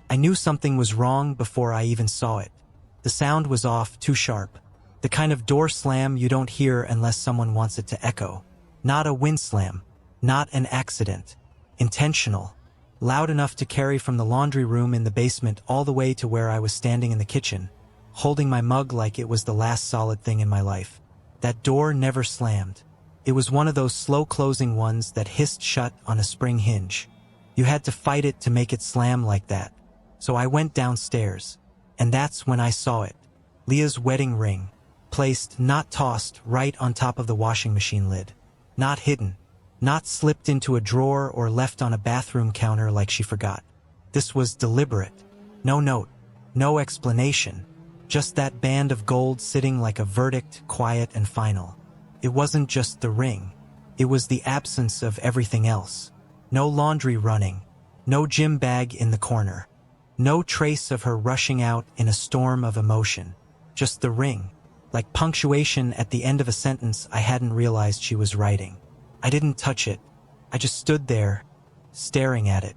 I knew something was wrong before I even saw it. The sound was off, too sharp. The kind of door slam you don't hear unless someone wants it to echo. Not a wind slam. Not an accident. Intentional. Loud enough to carry from the laundry room in the basement all the way to where I was standing in the kitchen, holding my mug like it was the last solid thing in my life. That door never slammed. It was one of those slow-closing ones that hissed shut on a spring hinge. You had to fight it to make it slam like that. So I went downstairs, and that's when I saw it. Leah's wedding ring, placed, not tossed, right on top of the washing machine lid. Not hidden. Not slipped into a drawer or left on a bathroom counter like she forgot. This was deliberate. No note. No explanation. Just that band of gold sitting like a verdict, quiet and final. It wasn't just the ring. It was the absence of everything else. No laundry running. No gym bag in the corner. No trace of her rushing out in a storm of emotion. Just the ring. Like punctuation at the end of a sentence I hadn't realized she was writing. I didn't touch it. I just stood there, staring at it.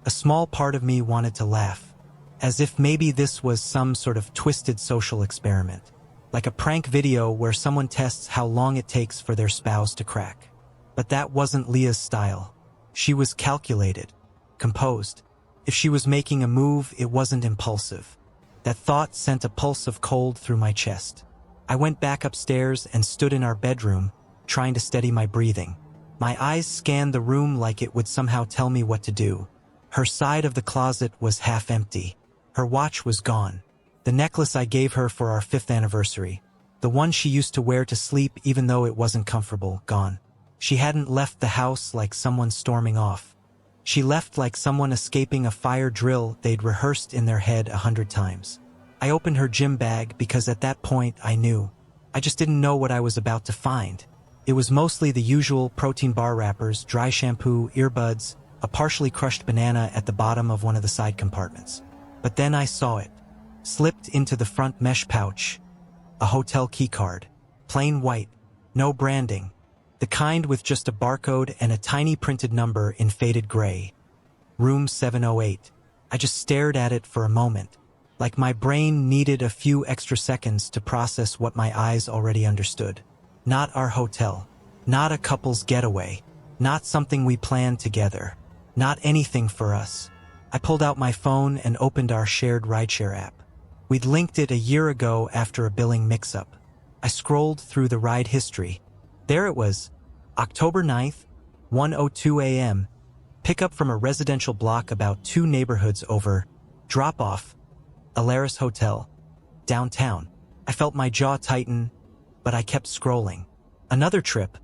A small part of me wanted to laugh, as if maybe this was some sort of twisted social experiment, like a prank video where someone tests how long it takes for their spouse to crack. But that wasn't Leah's style. She was calculated, composed. If she was making a move, it wasn't impulsive. That thought sent a pulse of cold through my chest. I went back upstairs and stood in our bedroom, trying to steady my breathing. My eyes scanned the room like it would somehow tell me what to do. Her side of the closet was half empty. Her watch was gone. The necklace I gave her for our 5th anniversary. The one she used to wear to sleep even though it wasn't comfortable, gone. She hadn't left the house like someone storming off. She left like someone escaping a fire drill they'd rehearsed in their head 100 times. I opened her gym bag because at that point I knew. I just didn't know what I was about to find. It was mostly the usual protein bar wrappers, dry shampoo, earbuds, a partially crushed banana at the bottom of one of the side compartments. But then I saw it. Slipped into the front mesh pouch. A hotel keycard. Plain white. No branding. The kind with just a barcode and a tiny printed number in faded gray. Room 708. I just stared at it for a moment, like my brain needed a few extra seconds to process what my eyes already understood. Not our hotel. Not a couple's getaway. Not something we planned together. Not anything for us. I pulled out my phone and opened our shared rideshare app. We'd linked it a year ago after a billing mix-up. I scrolled through the ride history. There it was. October 9th, 1:02 a.m. Pickup from a residential block about 2 neighborhoods over. Drop-off. Alaris Hotel. Downtown. I felt my jaw tighten, but I kept scrolling. Another trip.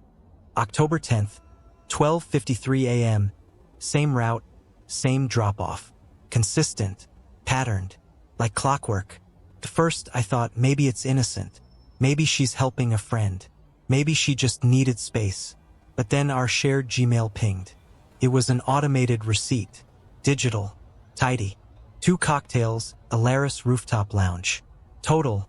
October 10th, 12:53 a.m. Same route, same drop-off. Consistent, patterned, like clockwork. At first I thought maybe it's innocent. Maybe she's helping a friend. Maybe she just needed space. But then our shared Gmail pinged. It was an automated receipt. Digital. Tidy. 2 cocktails, Alaris Rooftop Lounge. Total,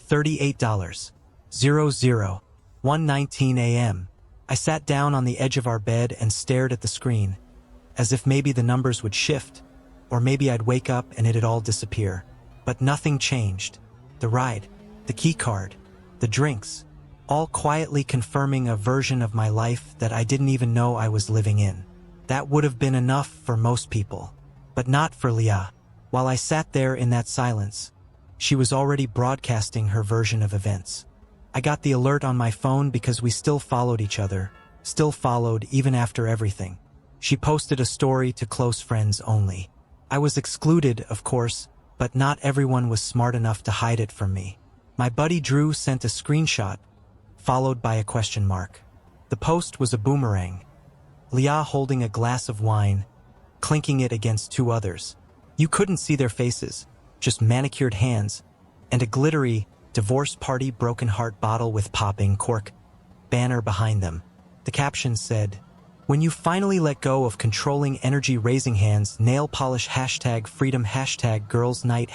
$38. 1:19 a.m. I sat down on the edge of our bed and stared at the screen, as if maybe the numbers would shift, or maybe I'd wake up and it'd all disappear. But nothing changed. The ride, the key card, the drinks, all quietly confirming a version of my life that I didn't even know I was living in. That would have been enough for most people, but not for Leah. While I sat there in that silence, she was already broadcasting her version of events. I got the alert on my phone because we still followed each other, still followed even after everything. She posted a story to close friends only. I was excluded, of course, but not everyone was smart enough to hide it from me. My buddy Drew sent a screenshot, followed by a question mark. The post was a boomerang. Leah holding a glass of wine, clinking it against 2 others. You couldn't see their faces, just manicured hands, and a glittery divorce party broken heart bottle with popping cork banner behind them. The caption said, "When you finally let go of controlling energy, raising hands, nail polish, #freedom, #girls night,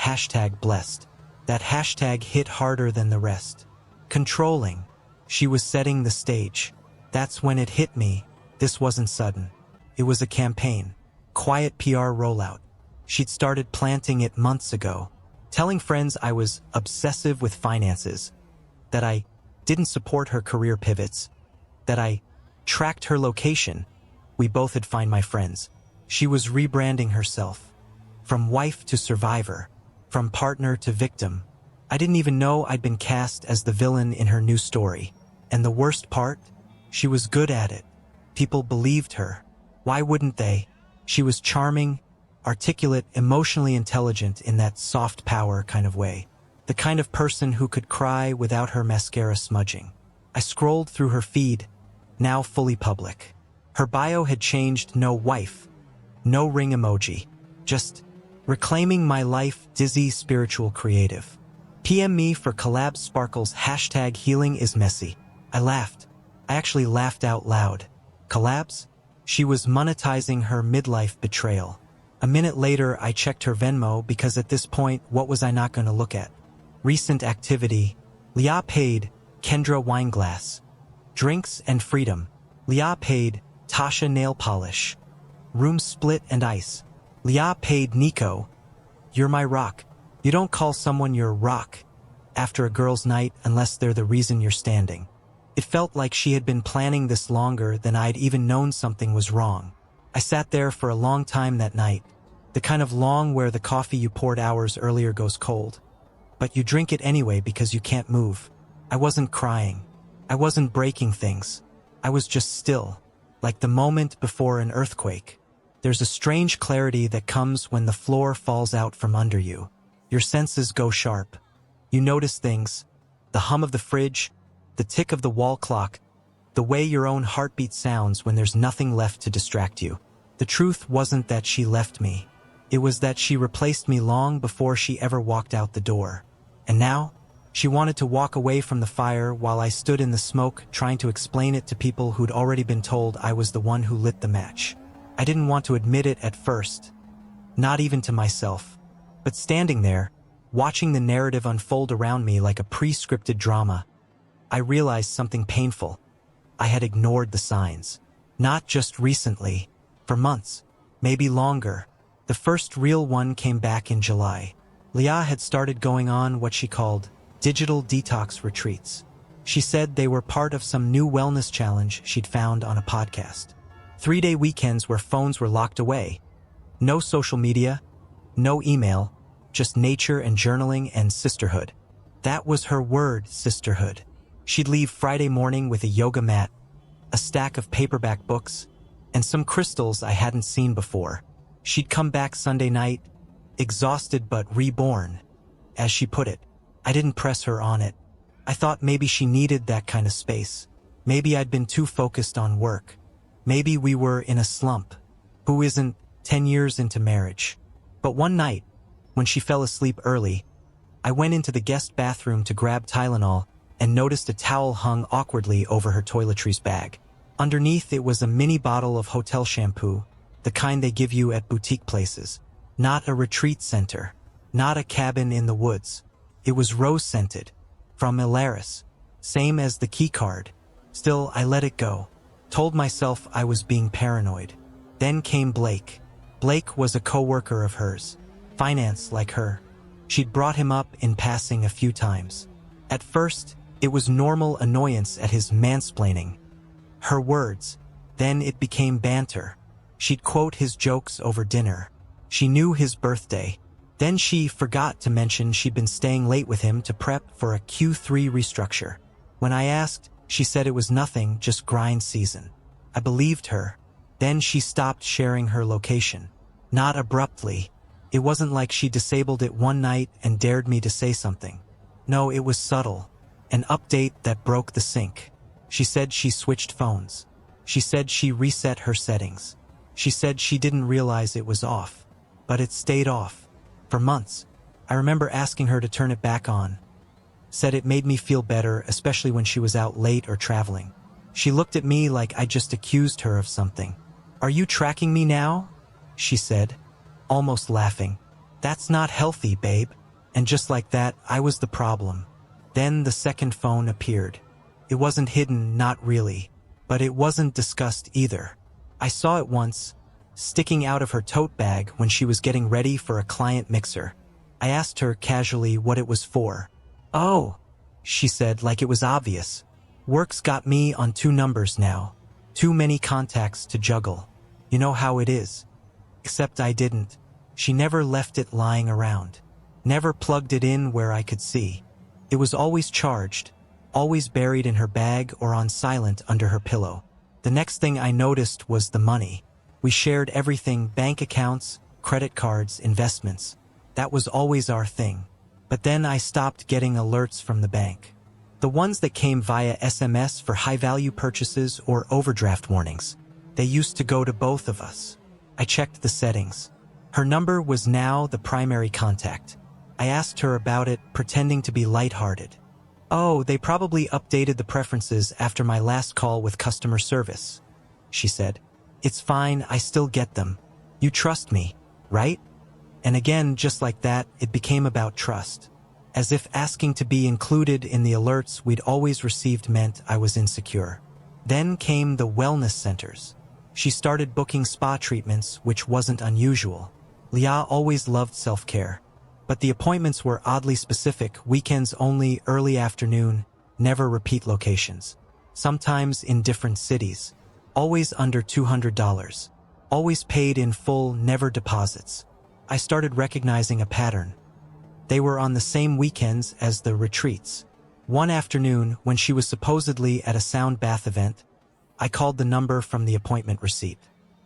#blessed." That hashtag hit harder than the rest. Controlling. She was setting the stage. That's when it hit me. This wasn't sudden. It was a campaign. Quiet PR rollout. She'd started planting it months ago, telling friends I was obsessive with finances, that I didn't support her career pivots, that I tracked her location. We both had find my friends. She was rebranding herself. From wife to survivor, from partner to victim. I didn't even know I'd been cast as the villain in her new story. And the worst part? She was good at it. People believed her. Why wouldn't they? She was charming, articulate, emotionally intelligent in that soft power kind of way. The kind of person who could cry without her mascara smudging. I scrolled through her feed, now fully public. Her bio had changed, no wife, no ring emoji, just reclaiming my life, dizzy, spiritual, creative. PM me for collab sparkles, hashtag healing is messy. I laughed. I actually laughed out loud. Collabs? She was monetizing her midlife betrayal. A minute later, I checked her Venmo because at this point, what was I not going to look at? Recent activity. Leah paid Kendra wineglass. Drinks and freedom. Leah paid Tasha nail polish. Room split and ice. Leah paid Nico. You're my rock. You don't call someone your rock after a girl's night unless they're the reason you're standing. It felt like she had been planning this longer than I'd even known something was wrong. I sat there for a long time that night, the kind of long where the coffee you poured hours earlier goes cold. But you drink it anyway because you can't move. I wasn't crying. I wasn't breaking things. I was just still, like the moment before an earthquake. There's a strange clarity that comes when the floor falls out from under you. Your senses go sharp. You notice things, the hum of the fridge, the tick of the wall clock, the way your own heartbeat sounds when there's nothing left to distract you. The truth wasn't that she left me. It was that she replaced me long before she ever walked out the door. And now, she wanted to walk away from the fire while I stood in the smoke trying to explain it to people who'd already been told I was the one who lit the match. I didn't want to admit it at first, not even to myself. But standing there, watching the narrative unfold around me like a pre-scripted drama, I realized something painful. I had ignored the signs. Not just recently, for months, maybe longer. The first real one came back in July. Leah had started going on what she called digital detox retreats. She said they were part of some new wellness challenge she'd found on a podcast. 3-day weekends where phones were locked away. No social media, no email, just nature and journaling and sisterhood. That was her word, sisterhood. She'd leave Friday morning with a yoga mat, a stack of paperback books, and some crystals I hadn't seen before. She'd come back Sunday night, exhausted but reborn, as she put it. I didn't press her on it. I thought maybe she needed that kind of space. Maybe I'd been too focused on work. Maybe we were in a slump. Who isn't 10 years into marriage? But one night, when she fell asleep early, I went into the guest bathroom to grab Tylenol and noticed a towel hung awkwardly over her toiletries bag. Underneath it was a mini bottle of hotel shampoo, the kind they give you at boutique places. Not a retreat center, not a cabin in the woods. It was rose-scented, from Ilaris, same as the key card. Still, I let it go, told myself I was being paranoid. Then came Blake. Blake was a coworker of hers, finance like her. She'd brought him up in passing a few times. At first, it was normal annoyance at his mansplaining. Her words. Then it became banter. She'd quote his jokes over dinner. She knew his birthday. Then she forgot to mention she'd been staying late with him to prep for a Q3 restructure. When I asked, she said it was nothing, just grind season. I believed her. Then she stopped sharing her location. Not abruptly. It wasn't like she disabled it one night and dared me to say something. No, it was subtle. An update that broke the sync. She said she switched phones. She said she reset her settings. She said she didn't realize it was off. But it stayed off. For months. I remember asking her to turn it back on. Said it made me feel better, especially when she was out late or traveling. She looked at me like I just accused her of something. Are you tracking me now? She said, almost laughing. That's not healthy, babe. And just like that, I was the problem. Then the second phone appeared. It wasn't hidden, not really. But it wasn't discussed either. I saw it once, sticking out of her tote bag when she was getting ready for a client mixer. I asked her casually what it was for. "Oh," she said like it was obvious. "Work's got me on 2 numbers now. Too many contacts to juggle. You know how it is." Except I didn't. She never left it lying around. Never plugged it in where I could see. It was always charged, always buried in her bag or on silent under her pillow. The next thing I noticed was the money. We shared everything: bank accounts, credit cards, investments. That was always our thing. But then I stopped getting alerts from the bank. The ones that came via SMS for high-value purchases or overdraft warnings. They used to go to both of us. I checked the settings. Her number was now the primary contact. I asked her about it, pretending to be lighthearted. "Oh, they probably updated the preferences after my last call with customer service," she said. "It's fine, I still get them. You trust me, right?" And again, just like that, it became about trust. As if asking to be included in the alerts we'd always received meant I was insecure. Then came the wellness centers. She started booking spa treatments, which wasn't unusual. Leah always loved self-care. But the appointments were oddly specific: weekends only, early afternoon, never repeat locations. Sometimes in different cities. Always under $200. Always paid in full, never deposits. I started recognizing a pattern. They were on the same weekends as the retreats. One afternoon, when she was supposedly at a sound bath event, I called the number from the appointment receipt.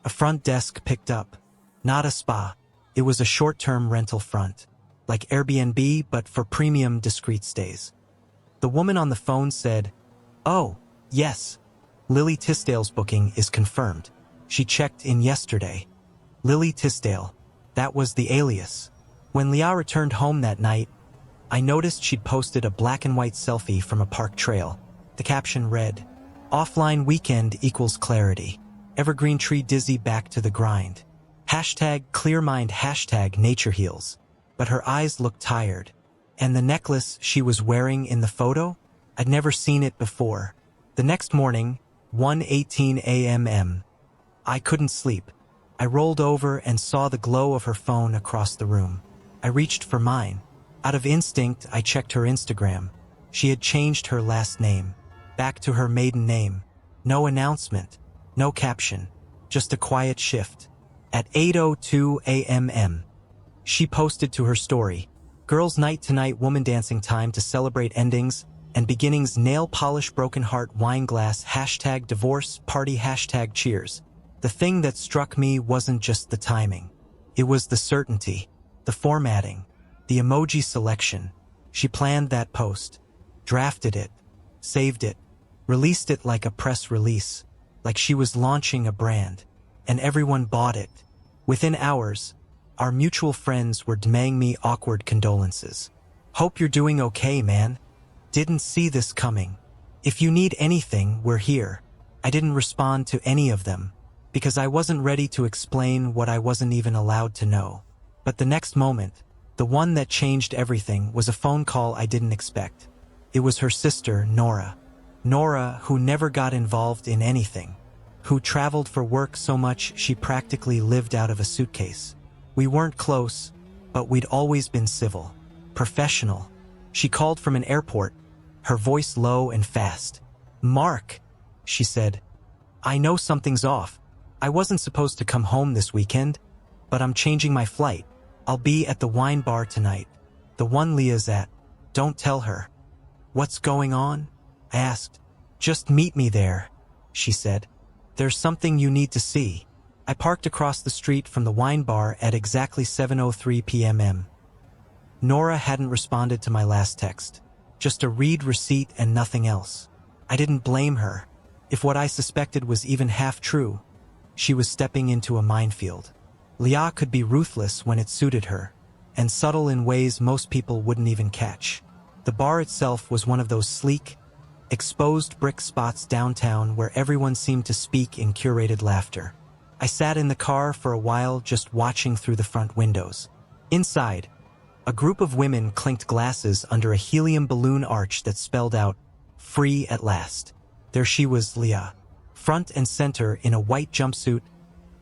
A front desk picked up. Not a spa. It was a short-term rental front. Like Airbnb, but for premium, discreet stays. The woman on the phone said, "Oh, yes. Lily Tisdale's booking is confirmed. She checked in yesterday." Lily Tisdale. That was the alias. When Leah returned home that night, I noticed she'd posted a black and white selfie from a park trail. The caption read, "Offline weekend equals clarity. Evergreen tree dizzy back to the grind. Hashtag clear mind, hashtag nature heals." But her eyes looked tired. And the necklace she was wearing in the photo? I'd never seen it before. The next morning, 1:18 a.m. I couldn't sleep. I rolled over and saw the glow of her phone across the room. I reached for mine. Out of instinct, I checked her Instagram. She had changed her last name. Back to her maiden name. No announcement. No caption. Just a quiet shift. At 8:02 a.m. she posted to her story, "Girls' night tonight, woman dancing time to celebrate endings and beginnings, nail polish, broken heart, wine glass, hashtag divorce, party, hashtag cheers." The thing that struck me wasn't just the timing. It was the certainty, the formatting, the emoji selection. She planned that post, drafted it, saved it, released it like a press release, like she was launching a brand, and everyone bought it. Within hours, our mutual friends were DMing me awkward condolences. "Hope you're doing okay, man. Didn't see this coming. If you need anything, we're here." I didn't respond to any of them, because I wasn't ready to explain what I wasn't even allowed to know. But the next moment, the one that changed everything, was a phone call I didn't expect. It was her sister, Nora. Nora, who never got involved in anything. Who traveled for work so much she practically lived out of a suitcase. We weren't close, but we'd always been civil, professional. She called from an airport, her voice low and fast. "Mark," she said, "I know something's off. I wasn't supposed to come home this weekend, but I'm changing my flight. I'll be at the wine bar tonight. The one Leah's at. Don't tell her." "What's going on?" I asked. "Just meet me there," she said. "There's something you need to see." I parked across the street from the wine bar at exactly 7:03 p.m. Nora hadn't responded to my last text. Just a read receipt and nothing else. I didn't blame her. If what I suspected was even half true, she was stepping into a minefield. Leah could be ruthless when it suited her, and subtle in ways most people wouldn't even catch. The bar itself was one of those sleek, exposed brick spots downtown where everyone seemed to speak in curated laughter. I sat in the car for a while, just watching through the front windows. Inside, a group of women clinked glasses under a helium balloon arch that spelled out, "Free at last." There she was, Leah, front and center in a white jumpsuit,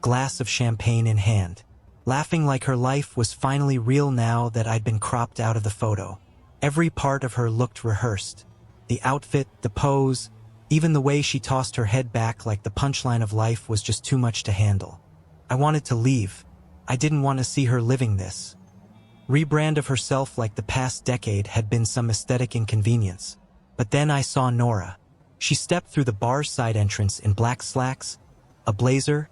glass of champagne in hand, laughing like her life was finally real now that I'd been cropped out of the photo. Every part of her looked rehearsed. The outfit, the pose, even the way she tossed her head back like the punchline of life was just too much to handle. I wanted to leave. I didn't want to see her living this rebrand of herself like the past decade had been some aesthetic inconvenience. But then I saw Nora. She stepped through the bar's side entrance in black slacks, a blazer,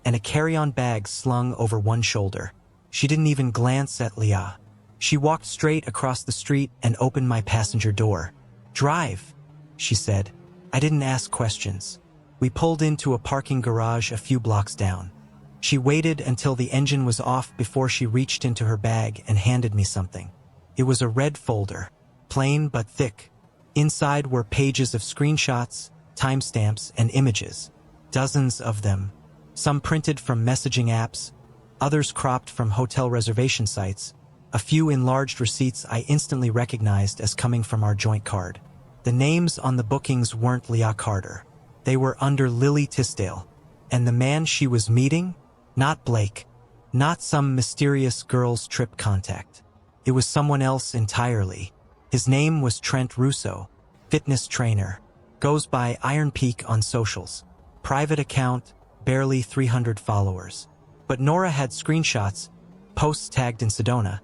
and a carry-on bag slung over one shoulder. She didn't even glance at Leah. She walked straight across the street and opened my passenger door. "Drive," she said. I didn't ask questions. We pulled into a parking garage a few blocks down. She waited until the engine was off before she reached into her bag and handed me something. It was a red folder, plain but thick. Inside were pages of screenshots, timestamps, and images. Dozens of them. Some printed from messaging apps, others cropped from hotel reservation sites, a few enlarged receipts I instantly recognized as coming from our joint card. The names on the bookings weren't Leah Carter. They were under Lily Tisdale. And the man she was meeting? Not Blake. Not some mysterious girls' trip contact. It was someone else entirely. His name was Trent Russo, fitness trainer. Goes by Iron Peak on socials. Private account, barely 300 followers. But Nora had screenshots, posts tagged in Sedona,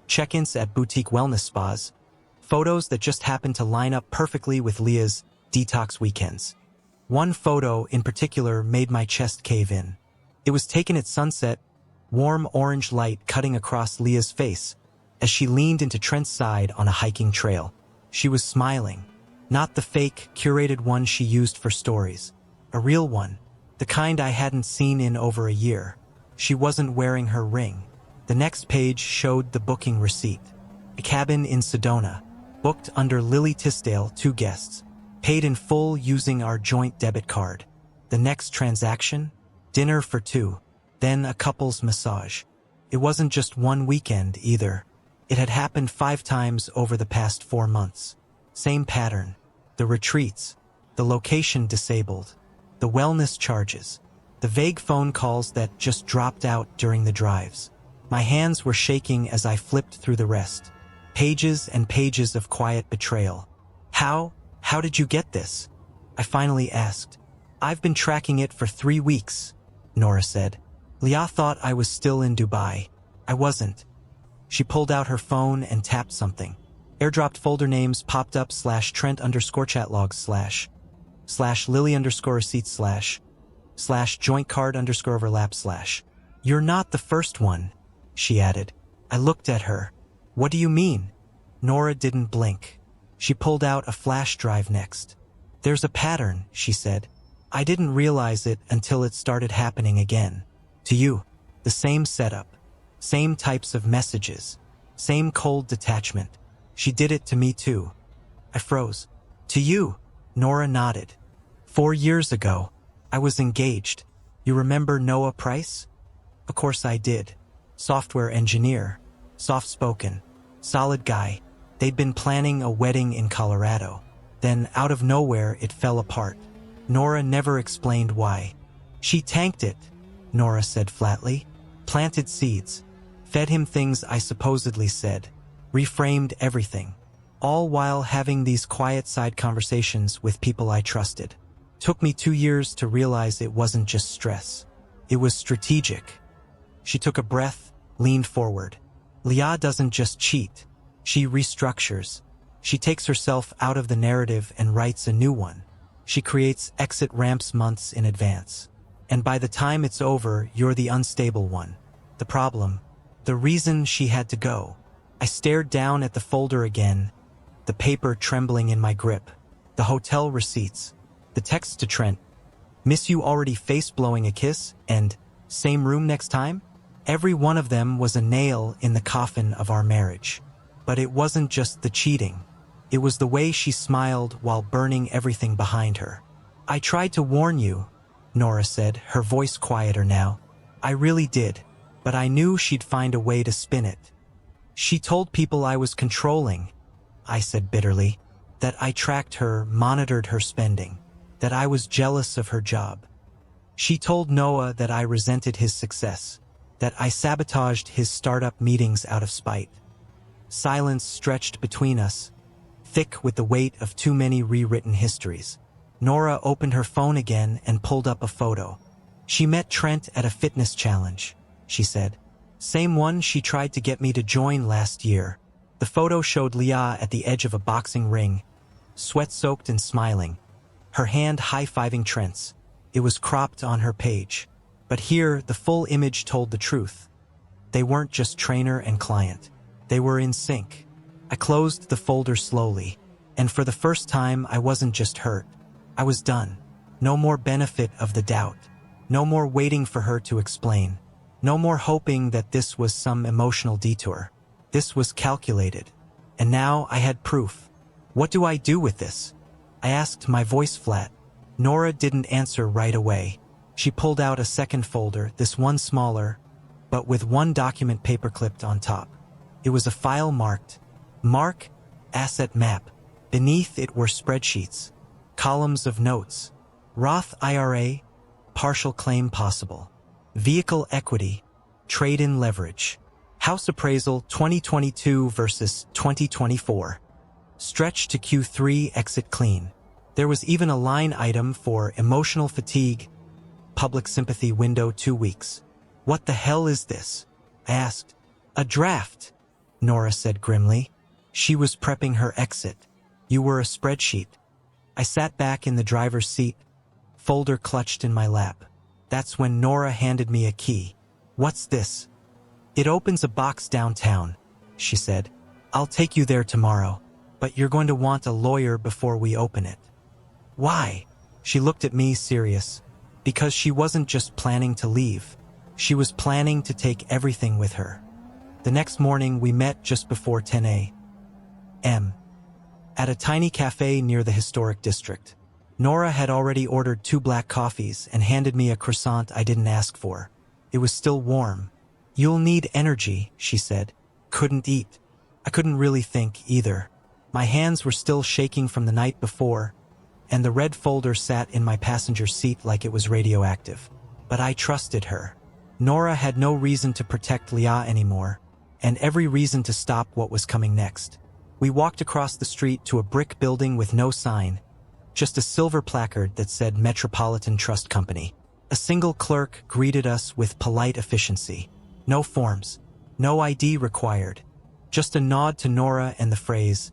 check-ins at boutique wellness spas, photos that just happened to line up perfectly with Leah's detox weekends. One photo in particular made my chest cave in. It was taken at sunset, warm orange light cutting across Leah's face as she leaned into Trent's side on a hiking trail. She was smiling, not the fake, curated one she used for stories. A real one, the kind I hadn't seen in over a year. She wasn't wearing her ring. The next page showed the booking receipt. A cabin in Sedona, booked under Lily Tisdale, 2 guests, paid in full using our joint debit card. The next transaction? Dinner for 2, then a couple's massage. It wasn't just one weekend either. It had happened 5 times over the past 4 months. Same pattern. The retreats, the location disabled, the wellness charges, the vague phone calls that just dropped out during the drives. My hands were shaking as I flipped through the rest. Pages and pages of quiet betrayal. How did you get this?" I finally asked. "I've been tracking it for 3 weeks, Nora said. "Leah thought I was still in Dubai. I wasn't." She pulled out her phone and tapped something. Airdropped folder names popped up /Trent_chatlogs /Lily_receipts /joint card_overlap /. "You're not the first one," she added. I looked at her. "What do you mean?" Nora didn't blink. She pulled out a flash drive next. "There's a pattern," she said. "I didn't realize it until it started happening again. To you, the same setup, same types of messages, same cold detachment. She did it to me too." I froze. "To you?" Nora nodded. 4 years ago, I was engaged. You remember Noah Price? Of course I did. Software engineer, soft-spoken, solid guy. They'd been planning a wedding in Colorado. Then, out of nowhere, it fell apart. Nora never explained why. "She tanked it," Nora said flatly. "Planted seeds. Fed him things I supposedly said. Reframed everything. All while having these quiet side conversations with people I trusted. Took me 2 years to realize it wasn't just stress. It was strategic." She took a breath, leaned forward. "Leah doesn't just cheat. She restructures. She takes herself out of the narrative and writes a new one. She creates exit ramps months in advance. And by the time it's over, you're the unstable one. The problem, the reason she had to go." I stared down at the folder again, the paper trembling in my grip, the hotel receipts, the text to Trent, "Miss you already," face blowing a kiss, and "same room next time?" Every one of them was a nail in the coffin of our marriage. But it wasn't just the cheating. It was the way she smiled while burning everything behind her. "I tried to warn you," Nora said, her voice quieter now. "I really did, but I knew she'd find a way to spin it." "She told people I was controlling," I said bitterly, "that I tracked her, monitored her spending, that I was jealous of her job." She told Noah that I resented his success, that I sabotaged his startup meetings out of spite. Silence stretched between us, thick with the weight of too many rewritten histories. Nora opened her phone again and pulled up a photo. She met Trent at a fitness challenge, she said. Same one she tried to get me to join last year. The photo showed Leah at the edge of a boxing ring, sweat-soaked and smiling, her hand high-fiving Trent's. It was cropped on her page. But here, the full image told the truth. They weren't just trainer and client. They were in sync. I closed the folder slowly, and for the first time I wasn't just hurt. I was done. No more benefit of the doubt. No more waiting for her to explain. No more hoping that this was some emotional detour. This was calculated. And now I had proof. What do I do with this? I asked, my voice flat. Nora didn't answer right away. She pulled out a second folder, this one smaller, but with one document paperclipped on top. It was a file marked, Mark, Asset Map. Beneath it were spreadsheets, columns of notes, Roth IRA, partial claim possible, vehicle equity, trade-in leverage, house appraisal 2022 versus 2024, stretch to Q3 exit clean. There was even a line item for emotional fatigue, public sympathy window 2 weeks. What the hell is this? I asked. A draft, Nora said grimly. She was prepping her exit. You were a spreadsheet. I sat back in the driver's seat, folder clutched in my lap. That's when Nora handed me a key. What's this? It opens a box downtown, she said. I'll take you there tomorrow, but you're going to want a lawyer before we open it. Why? She looked at me serious. Because she wasn't just planning to leave. She was planning to take everything with her. The next morning we met just before 10 a.m. at a tiny cafe near the historic district. Nora had already ordered 2 black coffees and handed me a croissant I didn't ask for. It was still warm. You'll need energy, she said. Couldn't eat. I couldn't really think either. My hands were still shaking from the night before, and the red folder sat in my passenger seat like it was radioactive. But I trusted her. Nora had no reason to protect Leah anymore, and every reason to stop what was coming next. We walked across the street to a brick building with no sign, just a silver placard that said Metropolitan Trust Company. A single clerk greeted us with polite efficiency. No forms, no ID required, just a nod to Nora and the phrase,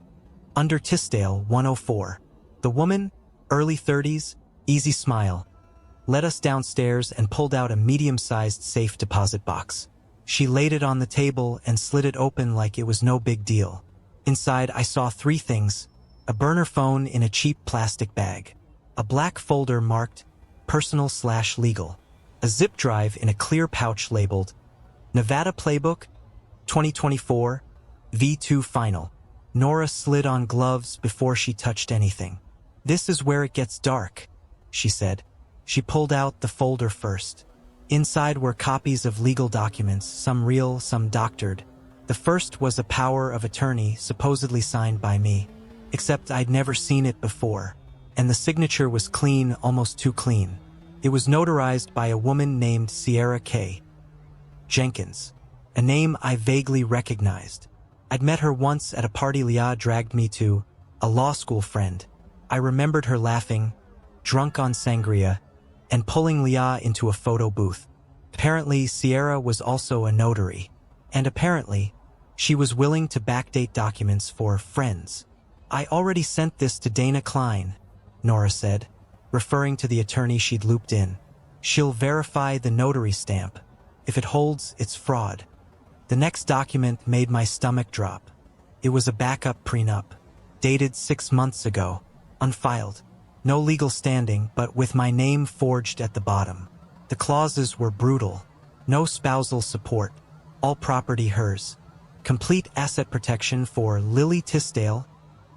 Under Tisdale 104. The woman, early 30s, easy smile, led us downstairs and pulled out a medium-sized safe deposit box. She laid it on the table and slid it open like it was no big deal. Inside, I saw 3 things: a burner phone in a cheap plastic bag, a black folder marked personal/legal, a zip drive in a clear pouch labeled Nevada Playbook 2024 V2 Final. Nora slid on gloves before she touched anything. This is where it gets dark, she said. She pulled out the folder first. Inside were copies of legal documents, some real, some doctored. The first was a power of attorney supposedly signed by me, except I'd never seen it before, and the signature was clean, almost too clean. It was notarized by a woman named Sierra K. Jenkins, a name I vaguely recognized. I'd met her once at a party Leah dragged me to, a law school friend. I remembered her laughing, drunk on sangria, and pulling Leah into a photo booth. Apparently, Sierra was also a notary, and apparently, she was willing to backdate documents for friends. I already sent this to Dana Klein, Nora said, referring to the attorney she'd looped in. She'll verify the notary stamp. If it holds, it's fraud. The next document made my stomach drop. It was a backup prenup, dated 6 months ago, unfiled. No legal standing, but with my name forged at the bottom. The clauses were brutal. No spousal support. All property hers. Complete asset protection for Lily Tisdale,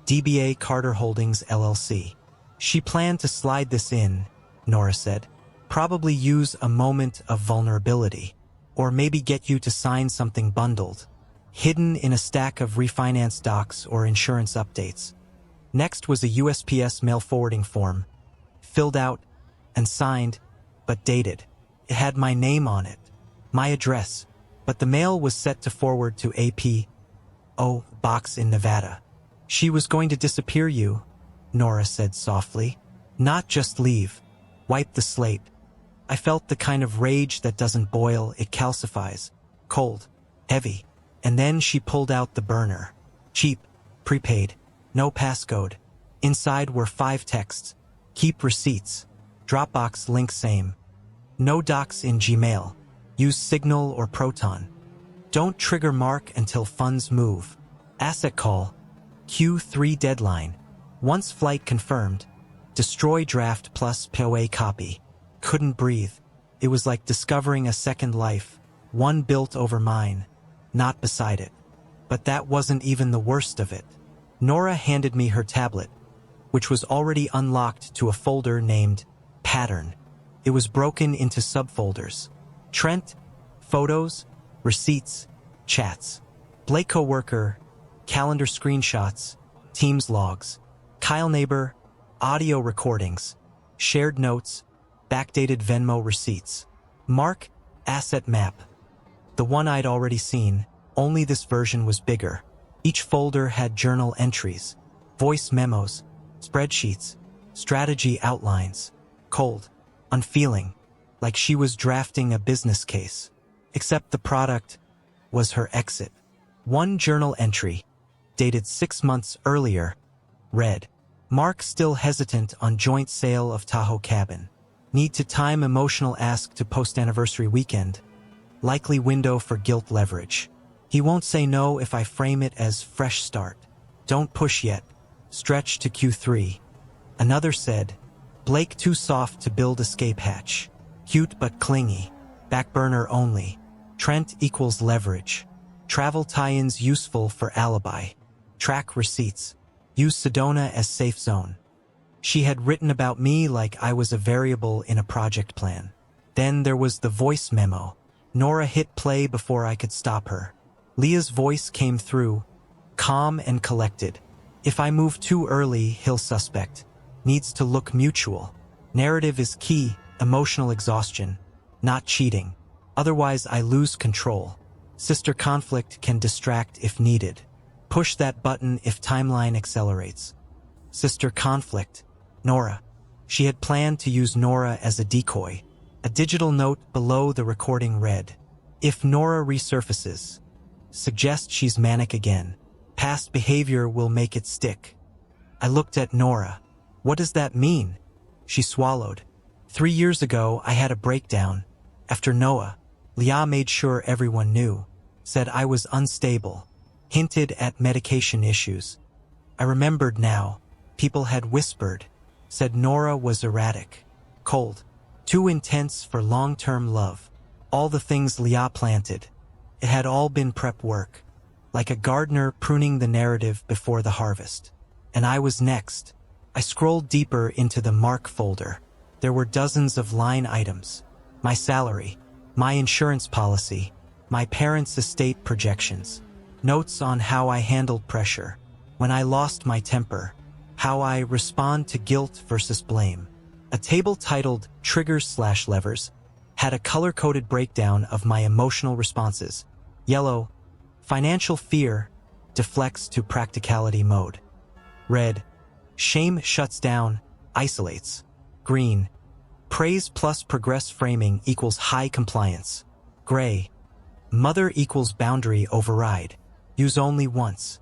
DBA Carter Holdings LLC. She planned to slide this in, Nora said. Probably use a moment of vulnerability. Or maybe get you to sign something bundled, hidden in a stack of refinance docs or insurance updates. Next was a USPS mail forwarding form, filled out and signed but dated. It had my name on it, my address, but the mail was set to forward to A.P.O. box in Nevada. She was going to disappear you, Nora said softly. Not just leave. Wipe the slate. I felt the kind of rage that doesn't boil, it calcifies. Cold. Heavy. And then she pulled out the burner. Cheap. Prepaid. No passcode. Inside were 5 texts. Keep receipts. Dropbox link same. No docs in Gmail. Use Signal or Proton. Don't trigger Mark until funds move. Asset call. Q3 deadline. Once flight confirmed. Destroy draft plus POA copy. Couldn't breathe. It was like discovering a second life. One built over mine. Not beside it. But that wasn't even the worst of it. Nora handed me her tablet, which was already unlocked to a folder named Pattern. It was broken into subfolders. Trent, photos, receipts, chats. Blake coworker, calendar screenshots, Teams logs. Kyle neighbor, audio recordings, shared notes, backdated Venmo receipts. Mark, asset map. The one I'd already seen, only this version was bigger. Each folder had journal entries, voice memos, spreadsheets, strategy outlines. Cold, unfeeling, like she was drafting a business case. Except the product was her exit. One journal entry, dated 6 months earlier, read, Mark still hesitant on joint sale of Tahoe cabin. Need to time emotional ask to post-anniversary weekend. Likely window for guilt leverage. He won't say no if I frame it as fresh start. Don't push yet. Stretch to Q3. Another said, Blake too soft to build escape hatch. Cute but clingy. Back burner only. Trent equals leverage. Travel tie-ins useful for alibi. Track receipts. Use Sedona as safe zone. She had written about me like I was a variable in a project plan. Then there was the voice memo. Nora hit play before I could stop her. Leah's voice came through, calm and collected. If I move too early, he'll suspect. Needs to look mutual. Narrative is key, emotional exhaustion, not cheating. Otherwise I lose control. Sister conflict can distract if needed. Push that button if timeline accelerates. Sister conflict. Nora. She had planned to use Nora as a decoy. A digital note below the recording read, if Nora resurfaces, suggest she's manic again. Past behavior will make it stick. I looked at Nora. What does that mean? She swallowed. 3 years ago, I had a breakdown. After Noah, Leah made sure everyone knew. Said I was unstable. Hinted at medication issues. I remembered now. People had whispered. Said Nora was erratic. Cold. Too intense for long-term love. All the things Leah planted. It had all been prep work. Like a gardener pruning the narrative before the harvest. And I was next. I scrolled deeper into the Mark folder. There were dozens of line items. My salary. My insurance policy. My parents' estate projections. Notes on how I handled pressure. When I lost my temper. How I respond to guilt versus blame. A table titled Triggers/Levers had a color-coded breakdown of my emotional responses. Yellow, financial fear, deflects to practicality mode. Red, shame shuts down, isolates. Green, praise plus progress framing equals high compliance. Gray, mother equals boundary override. Use only once.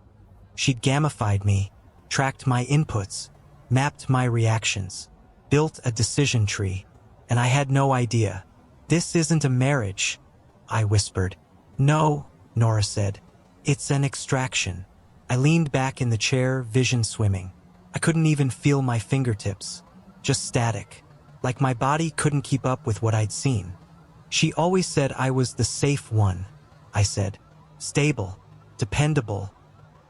She'd gamified me, tracked my inputs, mapped my reactions. Built a decision tree, and I had no idea. This isn't a marriage, I whispered. No, Nora said. It's an extraction. I leaned back in the chair, vision swimming. I couldn't even feel my fingertips. Just static. Like my body couldn't keep up with what I'd seen. She always said I was the safe one, I said. Stable. Dependable.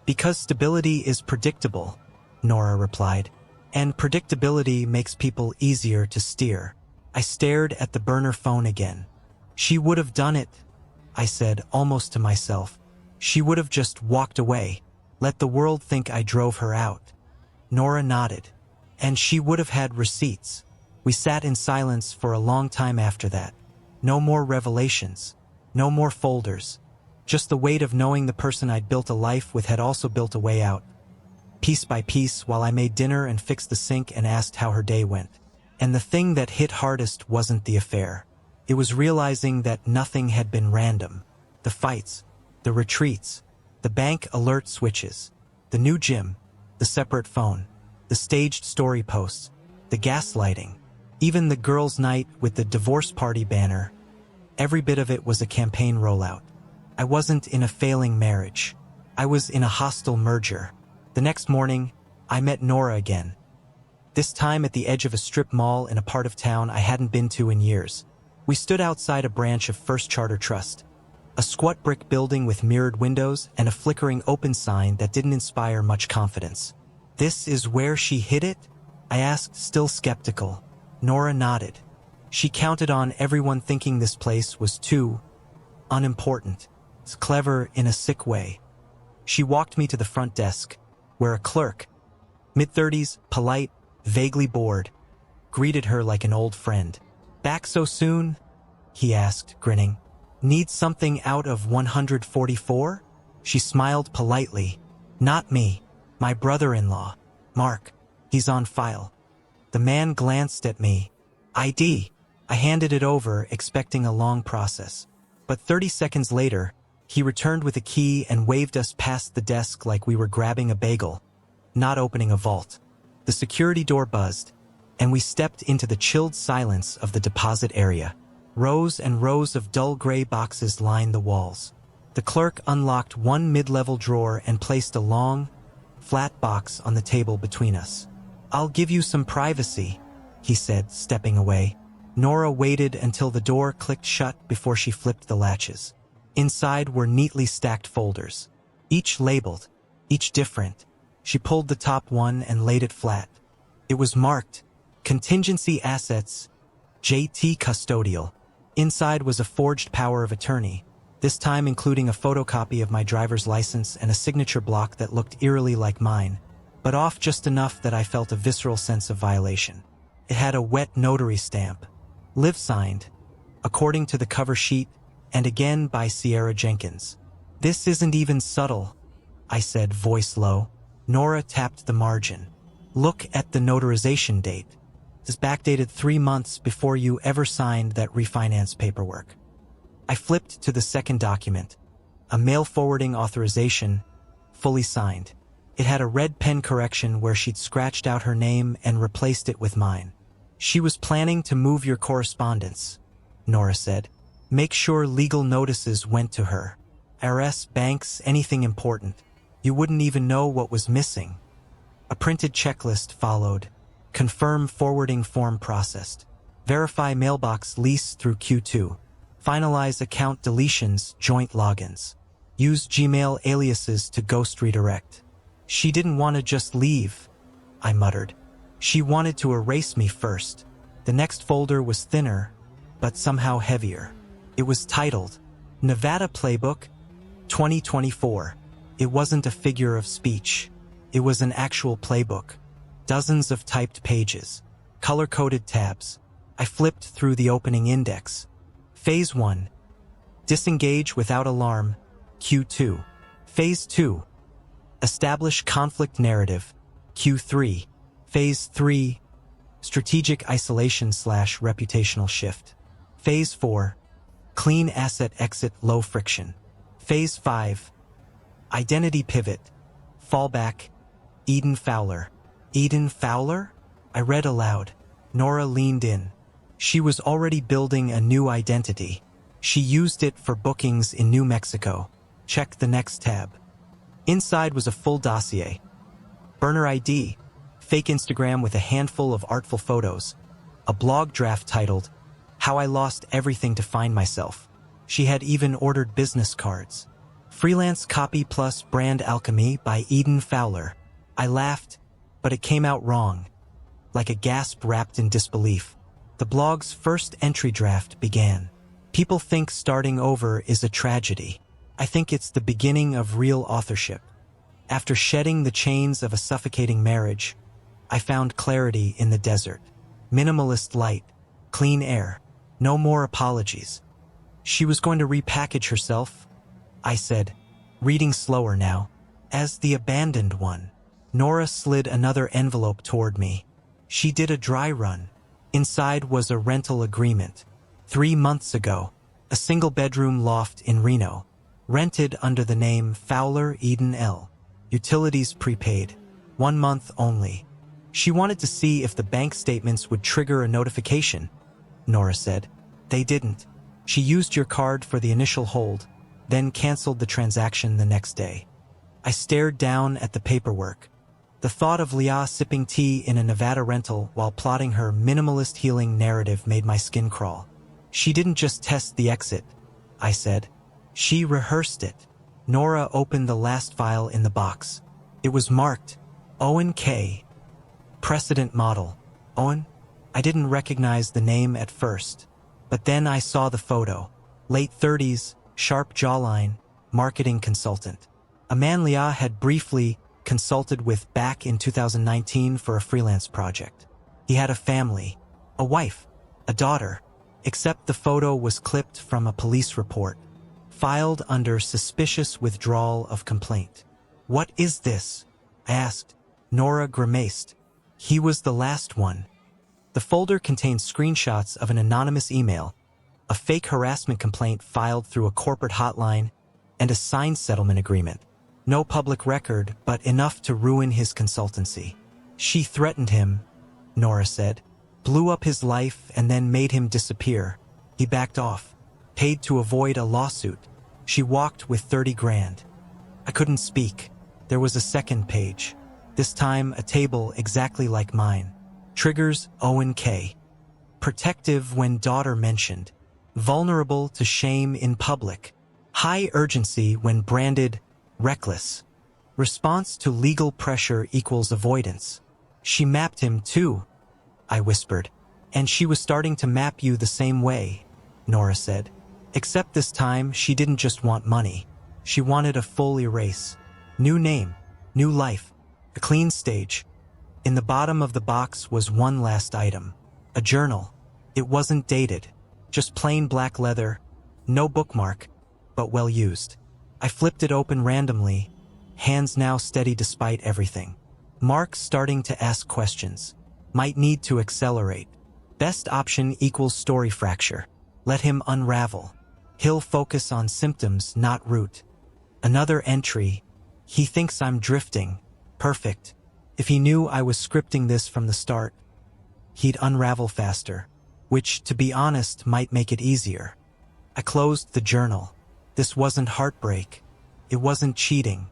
Because stability is predictable, Nora replied. And predictability makes people easier to steer. I stared at the burner phone again. She would have done it, I said, almost to myself. She would have just walked away, let the world think I drove her out. Nora nodded. And she would have had receipts. We sat in silence for a long time after that. No more revelations. No more folders. Just the weight of knowing the person I'd built a life with had also built a way out. Piece by piece, while I made dinner and fixed the sink and asked how her day went. And the thing that hit hardest wasn't the affair. It was realizing that nothing had been random. The fights, the retreats, the bank alert switches, the new gym, the separate phone, the staged story posts, the gaslighting, even the girls' night with the divorce party banner. Every bit of it was a campaign rollout. I wasn't in a failing marriage. I was in a hostile merger. The next morning, I met Nora again. This time at the edge of a strip mall in a part of town I hadn't been to in years. We stood outside a branch of First Charter Trust, a squat brick building with mirrored windows and a flickering open sign that didn't inspire much confidence. "This is where she hid it?" I asked, still skeptical. Nora nodded. She counted on everyone thinking this place was too unimportant. It's clever in a sick way. She walked me to the front desk, where a clerk, mid-30s, polite, vaguely bored, greeted her like an old friend. "Back so soon?" he asked, grinning. "Need something out of 144? She smiled politely. "Not me. My brother-in-law, Mark. He's on file." The man glanced at me. "ID." I handed it over, expecting a long process. But 30 seconds later, he returned with a key and waved us past the desk like we were grabbing a bagel, not opening a vault. The security door buzzed, and we stepped into the chilled silence of the deposit area. Rows and rows of dull gray boxes lined the walls. The clerk unlocked one mid-level drawer and placed a long, flat box on the table between us. "I'll give you some privacy," he said, stepping away. Nora waited until the door clicked shut before she flipped the latches. Inside were neatly stacked folders, each labeled, each different. She pulled the top one and laid it flat. It was marked, Contingency Assets, JT Custodial. Inside was a forged power of attorney, this time including a photocopy of my driver's license and a signature block that looked eerily like mine, but off just enough that I felt a visceral sense of violation. It had a wet notary stamp. "Live signed, according to the cover sheet, and again by Sierra Jenkins." "This isn't even subtle," I said, voice low. Nora tapped the margin. "Look at the notarization date. It's backdated 3 months before you ever signed that refinance paperwork." I flipped to the second document, a mail forwarding authorization, fully signed. It had a red pen correction where she'd scratched out her name and replaced it with mine. "She was planning to move your correspondence," Nora said. "Make sure legal notices went to her. IRS, banks, anything important. You wouldn't even know what was missing." A printed checklist followed. Confirm forwarding form processed. Verify mailbox lease through Q2. Finalize account deletions, joint logins. Use Gmail aliases to ghost redirect. "She didn't want to just leave," I muttered. "She wanted to erase me first." The next folder was thinner, but somehow heavier. It was titled, Nevada Playbook, 2024. It wasn't a figure of speech. It was an actual playbook. Dozens of typed pages. Color-coded tabs. I flipped through the opening index. Phase 1. Disengage without alarm. Q2. Phase 2. Establish conflict narrative. Q3. Phase 3. Strategic isolation/reputational shift. Phase 4. Clean asset exit, low friction. Phase 5. Identity pivot. Fallback. Eden Fowler. "Eden Fowler?" I read aloud. Nora leaned in. She was already building a new identity. She used it for bookings in New Mexico. Check the next tab. Inside was a full dossier. Burner ID, fake Instagram with a handful of artful photos, a blog draft titled, How I Lost Everything to Find Myself. She had even ordered business cards. Freelance copy plus brand alchemy by Eden Fowler. I laughed, but it came out wrong, like a gasp wrapped in disbelief. The blog's first entry draft began. "People think starting over is a tragedy. I think it's the beginning of real authorship. After shedding the chains of a suffocating marriage, I found clarity in the desert. Minimalist light, clean air, no more apologies. She was going to repackage herself, I said, reading slower now, as the abandoned one. Nora slid another envelope toward me. She did a dry run. Inside was a rental agreement. 3 months ago, a single-bedroom loft in Reno, rented under the name Fowler Eden L. Utilities prepaid. 1 month only. She wanted to see if the bank statements would trigger a notification, Nora said. They didn't. She used your card for the initial hold, then canceled the transaction the next day. I stared down at the paperwork. The thought of Leah sipping tea in a Nevada rental while plotting her minimalist healing narrative made my skin crawl. She didn't just test the exit, I said. She rehearsed it. Nora opened the last file in the box. It was marked Owen K. Precedent model. Owen? I didn't recognize the name at first, but then I saw the photo. Late 30s, sharp jawline, marketing consultant. A man Leah had briefly consulted with back in 2019 for a freelance project. He had a family, a wife, a daughter, except the photo was clipped from a police report, filed under suspicious withdrawal of complaint. What is this? I asked. Nora grimaced. He was the last one. The folder contained screenshots of an anonymous email, a fake harassment complaint filed through a corporate hotline, and a signed settlement agreement. No public record, but enough to ruin his consultancy. She threatened him, Nora said, blew up his life and then made him disappear. He backed off, paid to avoid a lawsuit. She walked with 30 grand. I couldn't speak. There was a second page. This time, a table exactly like mine. Triggers Owen K. Protective when daughter mentioned. Vulnerable to shame in public. High urgency when branded reckless. Response to legal pressure equals avoidance. She mapped him too, I whispered. And she was starting to map you the same way, Nora said. Except this time, she didn't just want money. She wanted a full erase. New name, new life, a clean stage. In the bottom of the box was one last item. A journal. It wasn't dated. Just plain black leather. No bookmark, but well used. I flipped it open randomly, hands now steady despite everything. Mark starting to ask questions. Might need to accelerate. Best option equals story fracture. Let him unravel. He'll focus on symptoms, not root. Another entry. He thinks I'm drifting. Perfect. If he knew I was scripting this from the start, he'd unravel faster, which, to be honest, might make it easier. I closed the journal. This wasn't heartbreak. It wasn't cheating.